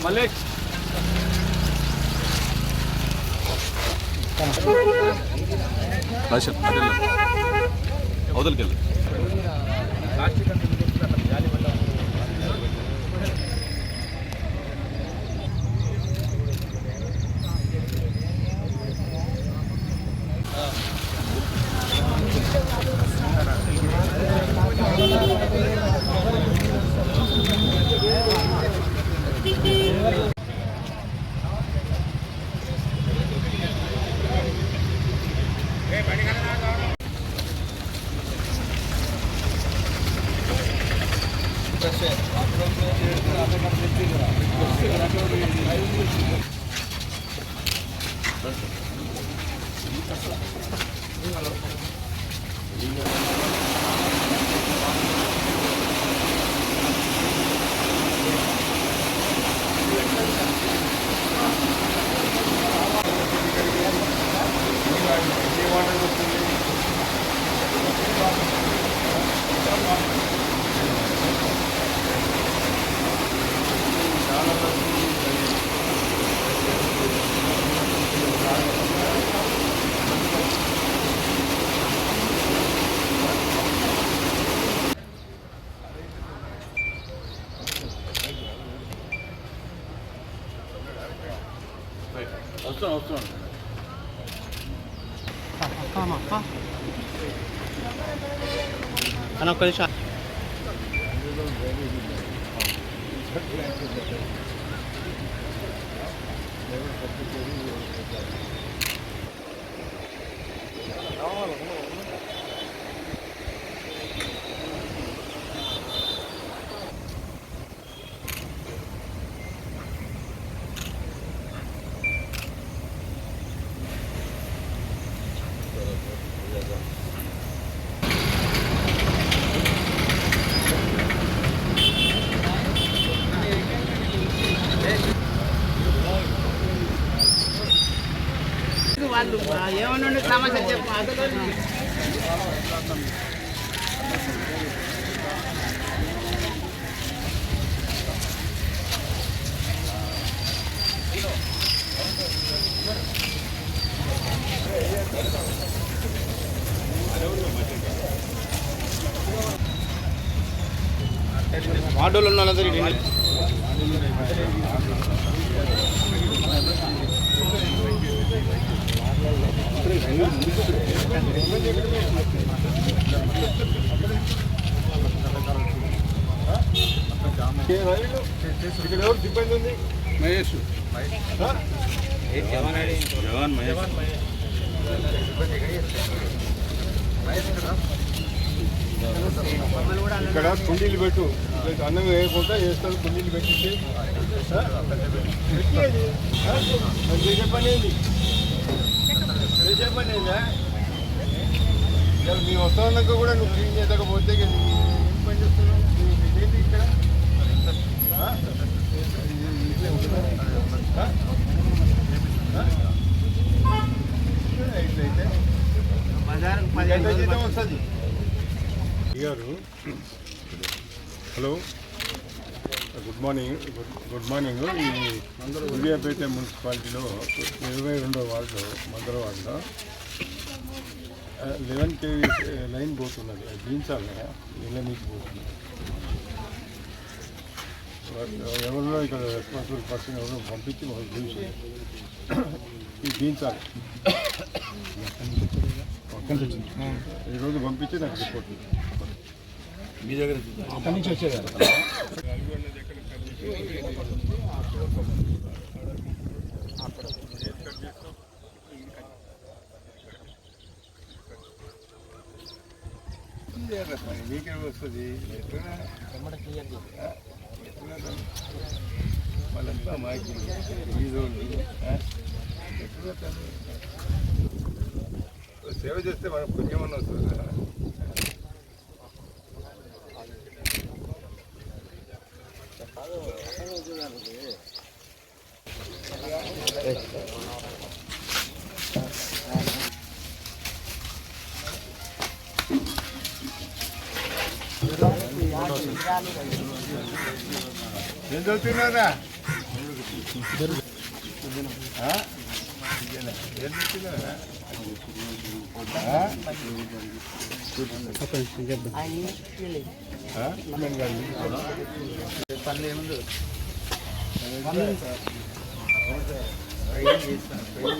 మలేష్ అవతలకి వెళ్ళి వస్తున్నాను అన్న ఒక్క నిమిషం వాళ్ళు ఏమన్నా సమస్య చెప్పు వార్డులో ఉన్న వాళ్ళందరూ ఇక్కడ ఎవరు సిబ్బంది ఉంది? మహేష్ జవాన్ మహేష్. ఇక్కడ కుండీలు పెట్టు, అన్నం వేయకుండా వేస్తాను. కుండీలు పెట్టించి చేసే పని ఏంది? చేసే పని ఏందా? మీ వస్తాక కూడా నువ్వు క్లీన్ చేయకపోతే ఏం పని చేస్తున్నావు? ఏంటి ఇక్కడ వస్తుంది గారు. Hello, good morning. ఈ సూర్యాపేట మున్సిపాలిటీలో 22వ వార్డులో మందర వార్డులో 11 kV లైన్ పోతున్నది. అది దించాలి కదా, ఇళ్ళ నీకు పోతున్నది. ఎవరిలో ఇక్కడ రెస్పాన్సిబుల్ పర్సన్ ఎవరో పంపించి మాకు చూసి ఇది దించాలి. ఈరోజు పంపించి నాకు రిపోర్ట్ మీ దగ్గర అక్కడి నుంచి వచ్చేది. మీకే వస్తుంది వాళ్ళంతా మాకి ఈరోజు సేవ చేస్తే మనం పుణ్యమని వస్తుంది కదా. ఏం చదువుతున్నారా? పనులు ఏముంది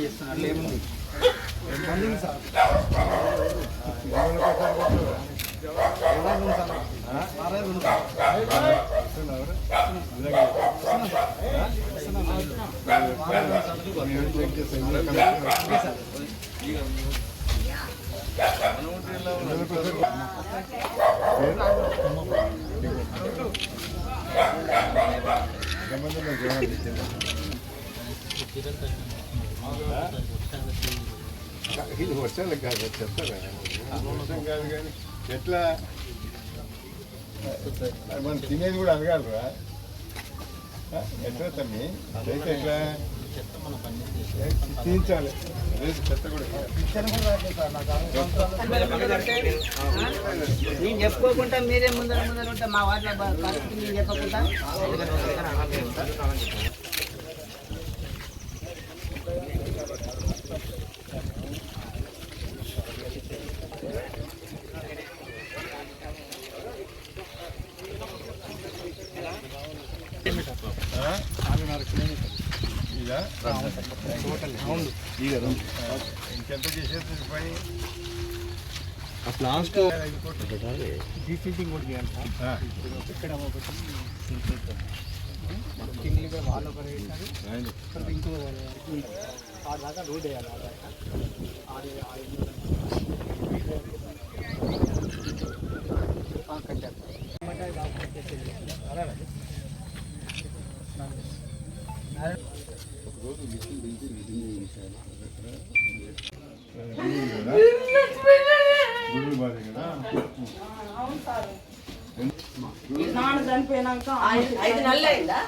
చేస్తున్నారు ఏముంది ఇది వర్షాలకు కాదు చెప్తారా వర్షం కాదు కానీ ఎట్లా మనం తినేది కూడా అనగలరా ఎట్లా తమ్మి అయితే ఎట్లా తీయించాలి చెత్త కూడా నేను చెప్పుకోకుండా మీరే ముందర ఉంటా మా వాటిలో పరిస్థితి నేను చెప్పకుండా ఇదా ఇంకెంత చేసేది పని లాస్ట్ డీసీటింగ్ కూడా చేయాలి ఇక్కడ వాళ్ళు ఒకరు వేసారు ఇంకో ఆ దాకా రోడ్ వేయాలి చనిపోయినాక 5 నెలలు అయిందా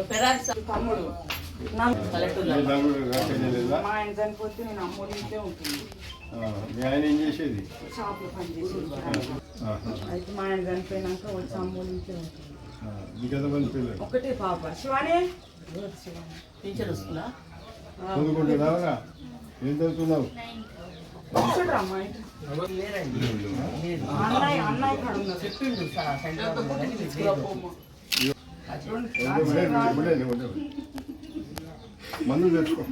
8 తమ్ముడు మా ఆయన చనిపోతే నేను అమ్మోడింటే ఉంటుంది మీ ఆయన ఏం చేసేది షాప్లో పనిచేసేది అయితే మా ఆయన చనిపోయినాక వచ్చి అమ్మోడింటే ఉంటుంది మీకు ఎంతమంది పిల్లలు ఒకటే పాప శివాని టీచర్ వస్తుందా చదువుకుంటున్నావునా ఏం చదువుతున్నావు అన్నయ్య కాడ ఉన్నా చెప్పిండు మందు తెచ్చుకో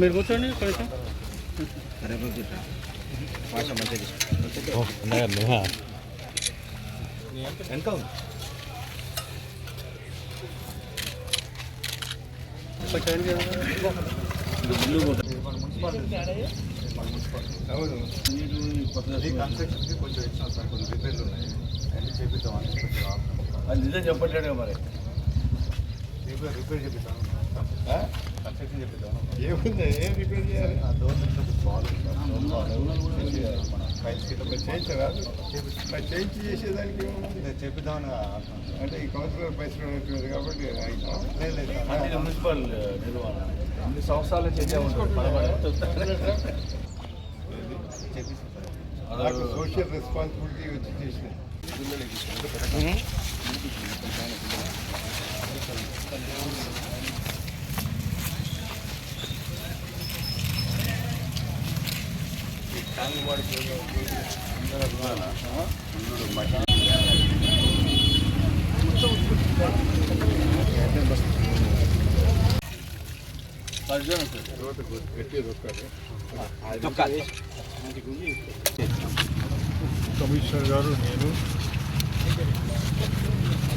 మీరు కూర్చోండి కొంచెం వెనక అవును కన్స్ట్రక్షన్కి కొంచెం ఇచ్చాం సార్ కొంచెం రిపేర్లు ఉన్నాయి అన్నీ చేపిద్దామని అది నిజం చెప్పట్లేడే మరి రిపేర్ చేపిద్దాం కన్స్ట్రక్షన్ చేపిద్దాం ఏముంది ఏం రిపేర్ చేయాలి డోర్ చేయించరా మరి చేయించి చేసేదానికి ఏముంది చేపిద్దామని అంటే ఈ కౌన్సిలర్ పైసలు ఉంటుంది కాబట్టి మున్సిపల్ నిర్వహణ అన్ని సంవత్సరాలు చేసే నాకు సోషల్ రెస్పాన్సిబిలిటీ వచ్చి చేసిన కమిషనర్ గారు నేను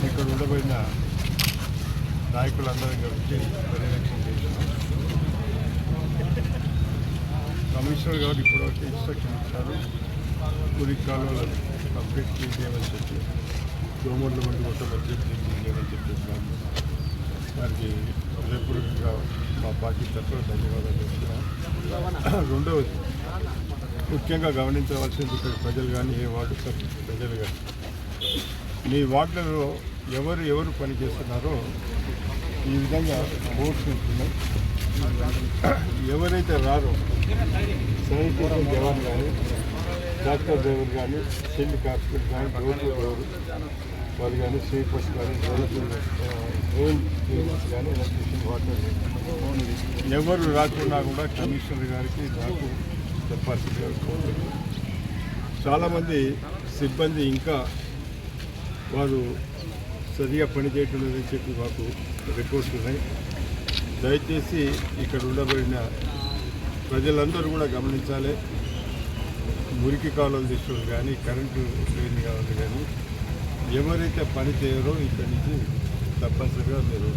ఇక్కడ ఉండబడిన నాయకులందరం కలిసి పర్యవేక్షణ చేసినాం. కమిషనర్ గారు ఇప్పటివరకు ఇన్స్ట్రక్షన్ ఇచ్చారు మురికి కాలువలను కంప్లీట్ క్లీన్ చేయమని చెప్పి దోమర్ల వంటి కొత్త బడ్జెట్ క్లీన్ చేయమని చెప్పేసినాము. వారికి హృదయపూర్వకంగా మా పార్టీ తరఫున ధన్యవాదాలు చెప్తున్నాం. రెండవది ముఖ్యంగా గమనించవలసింది ఇక్కడ ప్రజలు కానీ ఏ వార్డు ప్రజలు కానీ మీ వార్డులలో ఎవరు పని చేస్తున్నారో ఈ విధంగా బోర్డ్స్ ఉంటున్నాయి. ఎవరైతే రారో శానిటేషన్ జవాన్ కానీ డాక్టర్ డ్రైవర్ కానీ సివిల్ హాస్పిటల్ కానీ డోర్ టు డోర్ వాళ్ళు కానీ స్వీపర్స్ కానీ డ్రైన్ క్లీనర్స్ కానీ ఎలక్ట్రీషియన్ వాటర్ ఎవరు రాకున్నా కూడా కమిషనర్ గారికి నాకు చెప్పాల్సిందిగా కోరుతున్నాను. చాలామంది సిబ్బంది ఇంకా వారు సరిగా పనిచేయటం లేదని చెప్పి మాకు రిపోర్ట్స్ ఉన్నాయి. దయచేసి ఇక్కడ ఉండబడిన ప్రజలందరూ కూడా గమనించాలి. మురికి కాలువలు తీసుకోవాలి కానీ కరెంటు లేని కావాలి కానీ ఎవరైతే పని చేయరో ఇక్కడి నుంచి తప్పనిసరిగా మీరు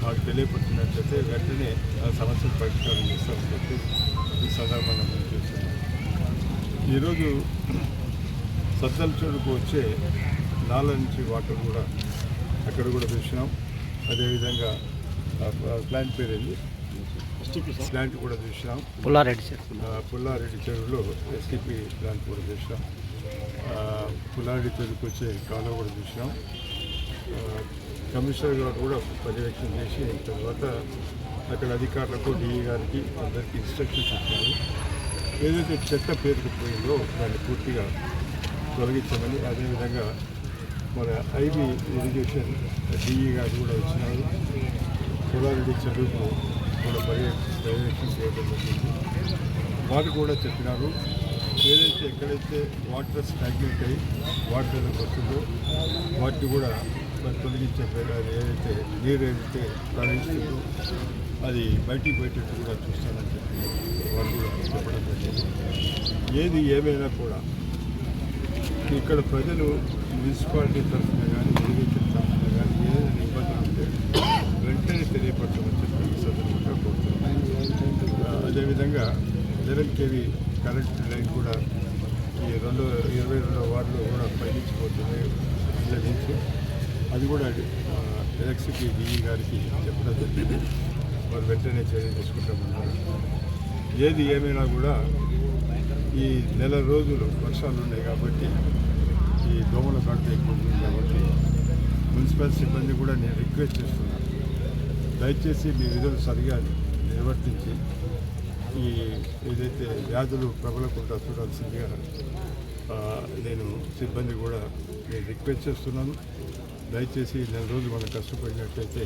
మాకు తెలియపడుతున్నట్లయితే వెంటనే ఆ సమస్యను పరిష్కారం చేస్తామని చెప్పి ఈ సందర్భంగా మేము చేస్తున్నాం. ఈరోజు సద్దల చెరువుకు వచ్చే నాల నుంచి వాటర్ కూడా అక్కడ కూడా చూసినాం. అదేవిధంగా ప్లాంట్ పేరు ఏంది ప్లాంట్ కూడా చూసినాం. పుల్లారెడ్డి చెరువులో ఎస్టీపీ ప్లాంట్ కూడా చూసినాం. పుల్లారెడ్డి చెరువుకి వచ్చే కాలువ కూడా చూసినాం. కమిషనర్ గారు కూడా పర్యవేక్షణ చేసి తర్వాత అక్కడ అధికారులకు డిఈ గారికి అందరికీ ఇన్స్ట్రక్షన్స్ ఇచ్చారు. ఏదైతే చెత్త పేరుకుపోయిందో దాన్ని పూర్తిగా తొలగించమని, అదేవిధంగా మన ఐబీ ఇరిగేషన్ డిఈ గారు కూడా వచ్చినారు. పుల్లారెడ్డి చెరువుకు కూడా పర్యవేక్షణ చేయడం జరిగింది. వారు కూడా చెప్పినారు ఏదైతే ఎక్కడైతే వాటర్ స్టాగ్నెంట్ అయ్యి వాటర్ వస్తుందో వాటిని కూడా తొలగించే అది ఏదైతే నీరు ఏదైతే ప్రవహిస్తుందో అది బయటికి పోయేటట్టు కూడా చూస్తానని చెప్పి వాళ్ళు కూడా చెప్పడం జరిగింది. ఏది ఏమైనా కూడా ఇక్కడ ప్రజలు మున్సిపాలిటీ తరఫున కానీ ఇరిగేషన్ తరఫున కానీ ఏదైనా ఇబ్బందులు ఉంటే వెంటనే తెలియపరచమని చెప్పి ఈ సందర్భంగా కోరుతున్నాను. అదేవిధంగా 11 kV కరెంట్ లైన్ కూడా ఈ 22వ వార్డులో కూడా పయనించిపోతుంది ఇళ్ళ నుంచి. అది కూడా ఎలక్ట్రిసిటీ డిఈ గారికి చెప్పడం జరిగింది. వారు వెంటనే చర్య తీసుకుంటామన్నారు. ఏది ఏమైనా కూడా ఈ నెల రోజులు వర్షాలు ఉన్నాయి కాబట్టి ఈ దోమల కాటు ఎక్కువ ఉంటుంది కాబట్టి మున్సిపల్ సిబ్బంది కూడా నేను రిక్వెస్ట్ చేస్తున్నాను, దయచేసి మీ విధులు సరిగా నిర్వర్తించి ఈ ఏదైతే వ్యాధులు ప్రబలకుండా చూడాల్సిందిగా నేను సిబ్బంది కూడా నేను రిక్వెస్ట్ చేస్తున్నాను. దయచేసి నెల రోజులు మనం కష్టపడినట్లయితే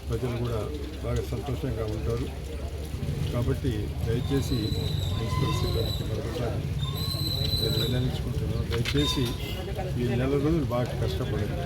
ప్రజలు కూడా బాగా సంతోషంగా ఉంటారు. కాబట్టి దయచేసి మున్సిపల్ సిబ్బందికి మరొకసారి నేను విన్నవించుకుంటున్నాను, దయచేసి ఈ నెల రోజులు బాగా కష్టపడండి.